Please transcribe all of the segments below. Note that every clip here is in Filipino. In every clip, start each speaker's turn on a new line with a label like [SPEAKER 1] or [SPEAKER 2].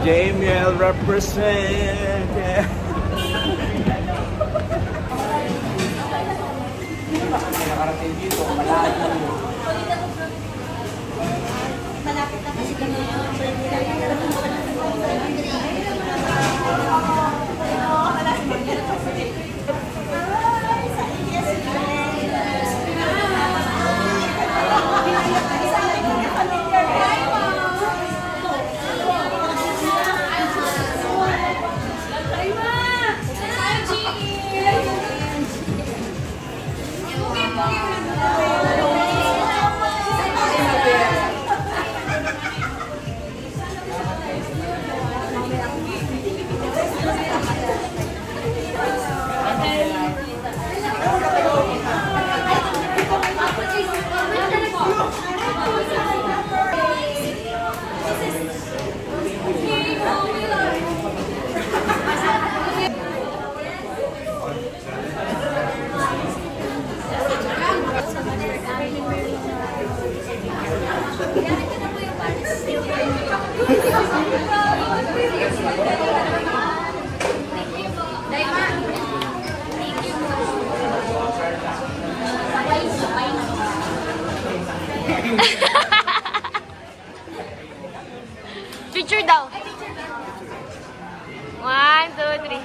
[SPEAKER 1] JML represent. Nakarating dito, malapit na kasi kami.
[SPEAKER 2] Picture daw. 1, 2, 3.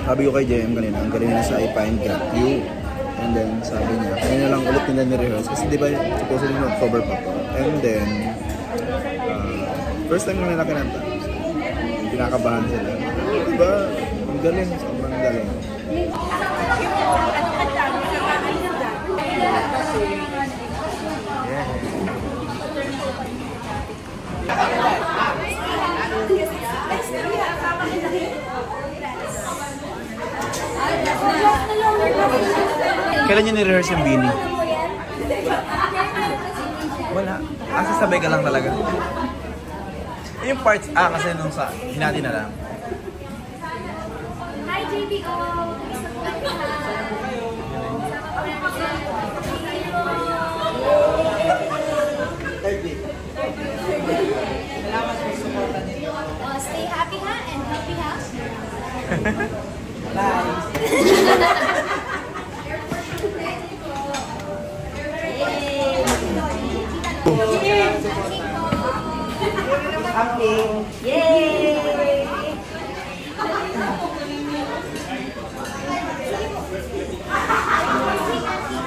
[SPEAKER 1] Sabi ko kay JM kanina, ang galing na sa I Find Got You. And then sabi niya, kanina lang ulit nila ni-rehearse. Kasi di ba supposedly yung October pa po. And then, first time nila kinanta. Pinakabahan sila. Diba? Ang galing. Sobrang galing. Kailan niyo ni-rehearse yung Beanie? Wala. Sabay ka lang talaga. Yung parts, kasi nung sa hinati na lang.
[SPEAKER 3] Hi, JBO! Stay happy ha and healthy ha. Bye.
[SPEAKER 4] Camping.
[SPEAKER 3] Yay!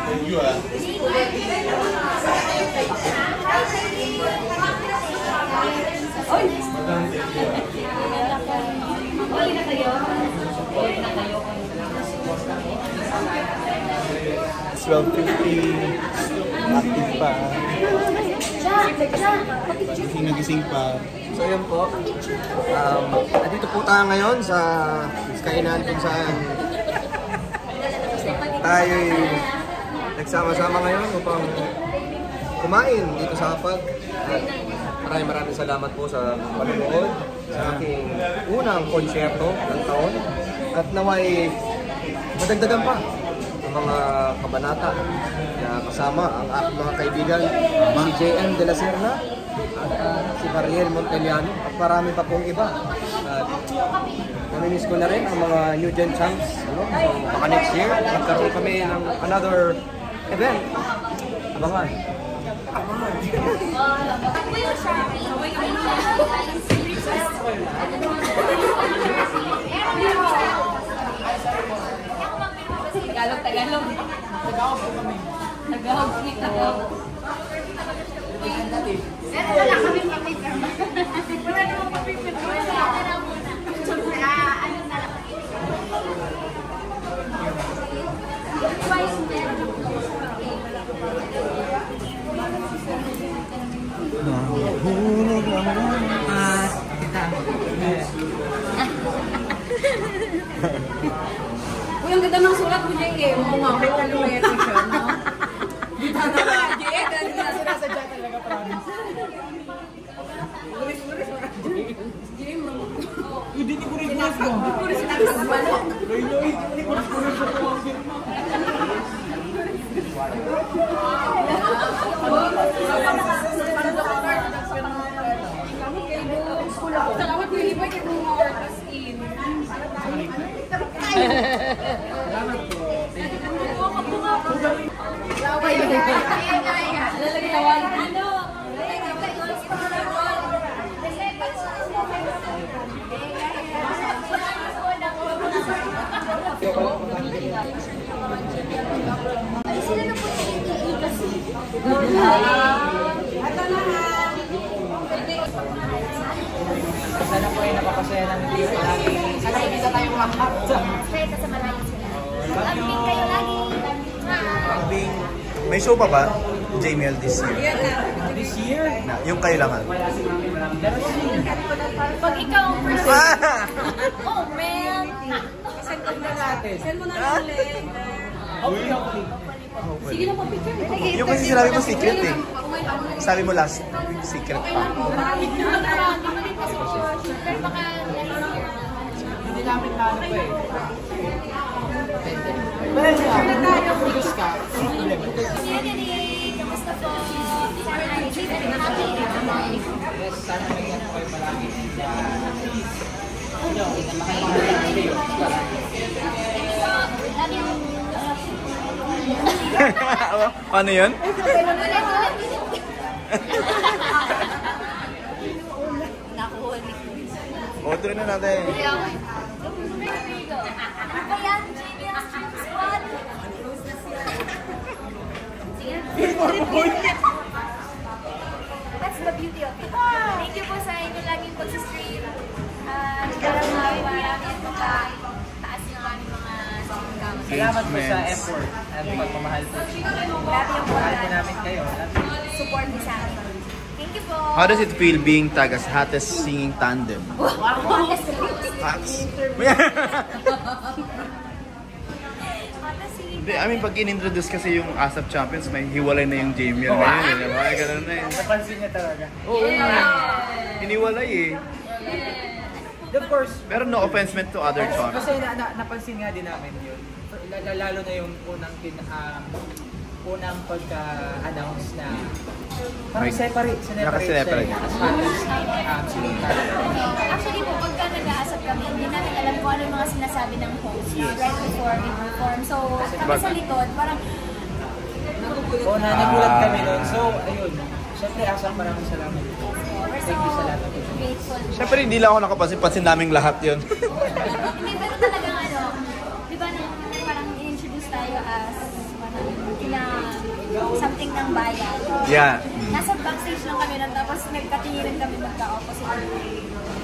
[SPEAKER 1] Thank you It's 12:50. Active pa. Nagising pa.
[SPEAKER 4] So yun po, nandito po tayo ngayon sa kainan kung saan tayo nagsama-sama ngayon upang kumain dito sa Hapag. Maraming salamat po sa panonood sa aking unang konsyerto ng taon at naway madagdagan pa ang mga kabanata na kasama ang aking mga kaibigan, si JM De La Serna at si Mariel Monteliano at marami pa pong iba. At namimiss ko na rin ang mga New Gen Champs. So, baka next year, magkaroon kami ng another event. Abangan. Abangan.
[SPEAKER 3] Wala kami papipir. Wala namang papipir. Wala na muna. Ano na lang. Twice meron.
[SPEAKER 2] Uy, ang ganda ng sulat mo, Jay. Oo nga, may taluweto siya, no? Dito na nga, Jay. Dahil na sinasadya talaga, promise. Uris-uris mo na, Jay. Jay, mo. Hindi ni Kuris-Kuris mo. Kuris na sa balok. Loy-loy, hindi Kuris-Kuris mo po ang firma. Salamat mo, Liboy, kay Bumor. As in. Salamat po.
[SPEAKER 3] Sila na po yung kasi.
[SPEAKER 2] Sana po ay napapasaya ng video natin. Sana hindi na tayo makakapta.
[SPEAKER 3] Kaya kasama lang sila. Lambing kayo lagi.
[SPEAKER 1] Bing. May show pa ba? JML this year.
[SPEAKER 2] This year?
[SPEAKER 1] Na, yung kailangan.
[SPEAKER 3] Pag ikaw ang first. Oh, man.
[SPEAKER 2] Send mo na natin. Send mo na natin. Okay. Sige na po, picture.
[SPEAKER 1] Yung kasi sinabi mo secret eh. Sabi mo last secret pa.
[SPEAKER 3] Marami kasi po. Pero baka next year.
[SPEAKER 2] Hindi namin paano pa eh. Well, produce ka.
[SPEAKER 3] Community, kamusta po? Sana ay very happy.
[SPEAKER 2] Yes, sana may yan po ay palagi. Makailangan kayo.
[SPEAKER 3] Love you.
[SPEAKER 1] Ano yun?
[SPEAKER 3] Nakuha ni
[SPEAKER 1] Order na natin.
[SPEAKER 3] Ano yan? JBL Stream Squad? Sige. That's the beauty of it. Thank you po sa inyo laging pag-stream. Parang marami at taas yung aming mga stream count.
[SPEAKER 2] Salamat po sa effort at pagmamahal po.
[SPEAKER 3] Grabe yung
[SPEAKER 2] Mahal po namin kayo.
[SPEAKER 3] support niyo sa amin. Thank you po.
[SPEAKER 1] How does it feel being tag as hottest singing tandem? Hats. Hindi, I mean, pag in-introduce kasi yung ASAP Champions, may hiwalay na yung JML ngayon. Eh, diba? Ganun na eh.
[SPEAKER 2] Napansin niya talaga.
[SPEAKER 1] Oo. Hiniwalay eh.
[SPEAKER 2] Of course,
[SPEAKER 1] Pero no offense meant to other champs.
[SPEAKER 2] kasi napansin nga din namin yun. Lalo na yung unang pagka-announce na parang separate
[SPEAKER 1] Nakaseparate.
[SPEAKER 2] siya. As happens ni
[SPEAKER 3] Actually po, pagka nag-aasap kami, hindi namin alam kung ano yung mga sinasabi ng host right before we perform. So, kami sa likod, parang
[SPEAKER 2] Oo na, nagulat kami doon. So, ayun. Siyempre, asang maraming salamat.
[SPEAKER 3] we're
[SPEAKER 2] Thank you sa lahat.
[SPEAKER 3] grateful.
[SPEAKER 1] Siyempre hindi lang ako nakapansin naming lahat yun.
[SPEAKER 3] Hindi, pero talagang di ba nung parang i-introduce tayo as parang something ng bayan.
[SPEAKER 1] Yeah.
[SPEAKER 3] Nasa backstage lang kami nun, tapos nagkatinginan kami magka-opposite.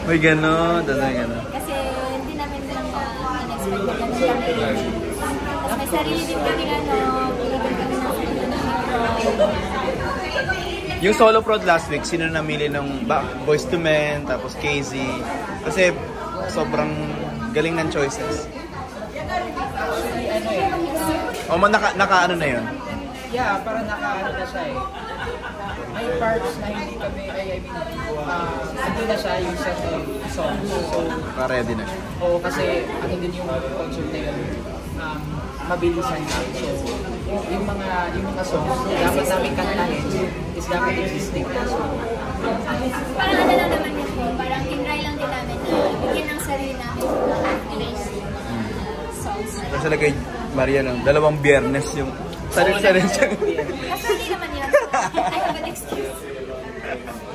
[SPEAKER 1] Uy, gano'n. Gano'n.
[SPEAKER 3] Kasi hindi namin lang in-expect na ganun kami. Tapos may sarili din kami illegal kami ng sarili ng
[SPEAKER 1] Yung solo prod last week, sino namili ng Boys to Men, tapos KZ? Kasi sobrang galing ng choices.
[SPEAKER 2] Ano eh.
[SPEAKER 1] O naka ano na yun?
[SPEAKER 2] Yeah, parang naka-ano na siya eh. May parts na hindi kami, ando na siya yung set of songs. So,
[SPEAKER 1] Ready na siya.
[SPEAKER 2] oo, kasi ano din yung concept na yun, mabilisan lang. So, yung mga songs na dapat namin kantahin is dapat existing na. So,
[SPEAKER 3] Parang ano lang naman yun po, parang tinry lang din namin na bigyan ng sarili namin ng songs.
[SPEAKER 1] Kasi kay Maria lang, 2 biyernes yung salit-salit siya.
[SPEAKER 3] Kasi hindi naman yun. I have an excuse.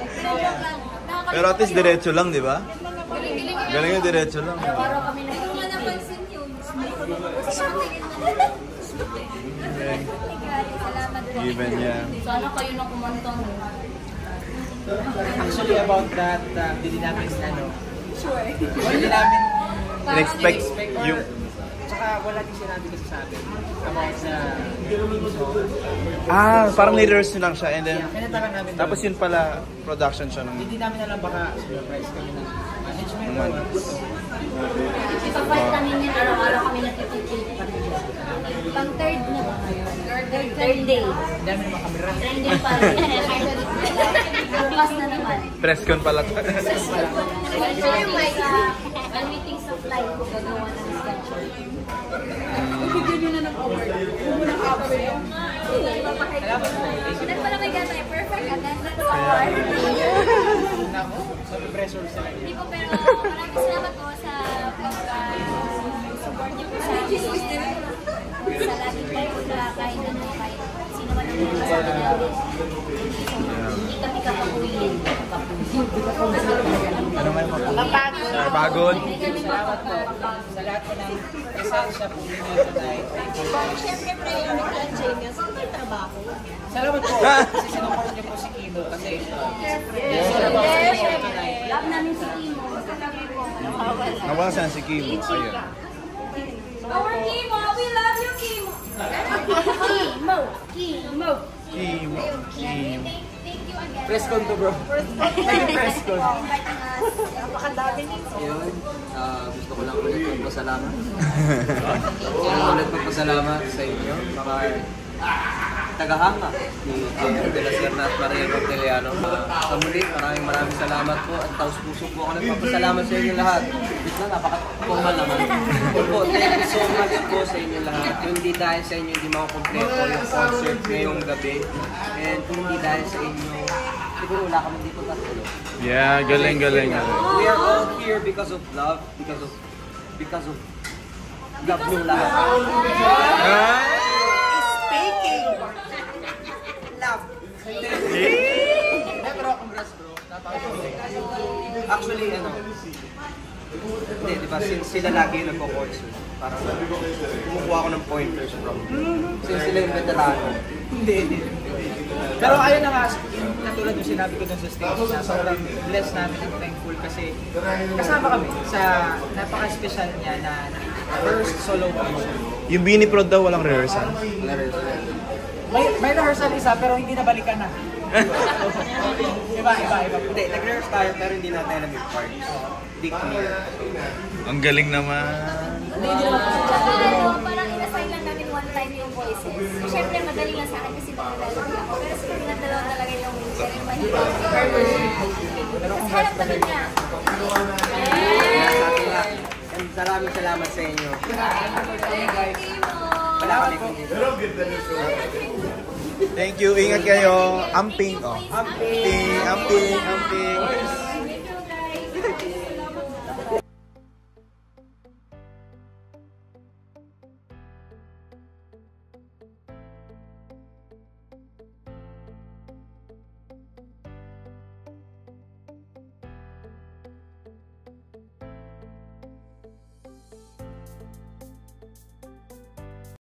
[SPEAKER 3] Pero joke lang.
[SPEAKER 1] Pero at least diretso lang, di ba? Galing yung diretso lang.
[SPEAKER 3] Araw-araw kami na hindi nga napansin yun. Salamat
[SPEAKER 1] Given niya.
[SPEAKER 3] Sana kayo na kumanta mo.
[SPEAKER 2] Actually, about that, hindi namin hindi namin
[SPEAKER 1] In-expect
[SPEAKER 2] or,
[SPEAKER 1] yung...
[SPEAKER 2] Tsaka wala din sinabi kasi sa amin about sa theme song.
[SPEAKER 1] Parang ni-rehearse lang siya and then...
[SPEAKER 2] Yeah, kinataran namin.
[SPEAKER 1] Tapos yun pala, production siya ng...
[SPEAKER 2] Hindi namin alam baka surprise kami ng management or
[SPEAKER 1] Naman.
[SPEAKER 2] what.
[SPEAKER 3] Ipapahit namin yun, araw-araw kami nagtitipid pa rin. Pang third na ba kayo? Third day.
[SPEAKER 2] Ang dami naman kamera.
[SPEAKER 3] Trending pa rin. Bukas na naman.
[SPEAKER 1] Press con pala.
[SPEAKER 3] So yung may meeting sa flight, gagawa ng schedule. Bigyan nyo na ng award. Kumunang award yun. Then pala may gano'n eh, perfect attendance award.
[SPEAKER 2] Nako, sabi pressure sila.
[SPEAKER 3] Hindi po, pero maraming salamat po sa pag-support niyo po sa amin. Sa laging kayo na kahit ano, kahit sino man ang mga kasama namin. Hindi kami kapakuyin.
[SPEAKER 1] Ano man po?
[SPEAKER 3] Kapagod.
[SPEAKER 1] Pagod.
[SPEAKER 3] Hindi kami
[SPEAKER 2] Salamat po
[SPEAKER 3] mapapagod.
[SPEAKER 2] sa lahat po ng presensya po ninyo tonight.
[SPEAKER 5] Siyempre, prayer ni Clan James. May trabaho.
[SPEAKER 2] Salamat po kasi sinuport niyo po si Kimo kasi it's all about Kimo tonight.
[SPEAKER 3] Love namin si Kimo. Kami po.
[SPEAKER 1] Nawala siya si Kimo. Ayun.
[SPEAKER 3] Our Kimo, we love you, Kimo. Kimo. Kimo.
[SPEAKER 1] Kimo. Kimo.
[SPEAKER 3] Thank you again.
[SPEAKER 2] Press con to bro. Press con.
[SPEAKER 3] Inviting us.
[SPEAKER 5] Napakadami nito.
[SPEAKER 4] Yun, gusto ko lang ulit magpasalamat. Ulit magpasalamat sa inyo, mga tagahanga ni JM de la Serna at Maria Corteliano. Kamuli, maraming salamat po at taus-puso po ako nagpapasalamat sa inyo lahat. Dito na, napaka-formal naman. Po, thank you so much po sa inyo lahat. Kung hindi dahil sa inyo, hindi makakompleto yung concert ngayong gabi. And kung hindi dahil sa inyo, siguro wala kami dito tatlo.
[SPEAKER 1] Yeah, galing.
[SPEAKER 4] We are all here because of love, because of love yung lahat.
[SPEAKER 5] Speaking. Love.
[SPEAKER 2] Pero congrats bro.
[SPEAKER 4] Actually, hindi, di ba, since sila lagi yung nagpo-concert, parang kumukuha ako ng pointers from since sila yung veterano.
[SPEAKER 2] Hindi. Pero ayun na nga, katulad yung sinabi ko dun sa stage na sobrang blessed namin and thankful kasi kasama kami sa napaka-special niya na first solo concert.
[SPEAKER 1] Yung Bini Prod daw walang rehearsal.
[SPEAKER 2] May rehearsal isa pero hindi nabalikan na. Iba.
[SPEAKER 4] Hindi, nag-rehearse tayo pero hindi natin alam yung parts. Hindi clear.
[SPEAKER 1] Ang galing naman.
[SPEAKER 3] Parang inassign lang namin one time yung voices. Siyempre, madali lang sa akin kasi mag-melody ako. Pero sa kanya dalawa talaga yung mahirap. Kasi harap naman niya.
[SPEAKER 4] And maraming salamat sa inyo.
[SPEAKER 3] Thank you.
[SPEAKER 4] Salamat po.
[SPEAKER 1] Thank you. Ingat kayo. Amping. Amping.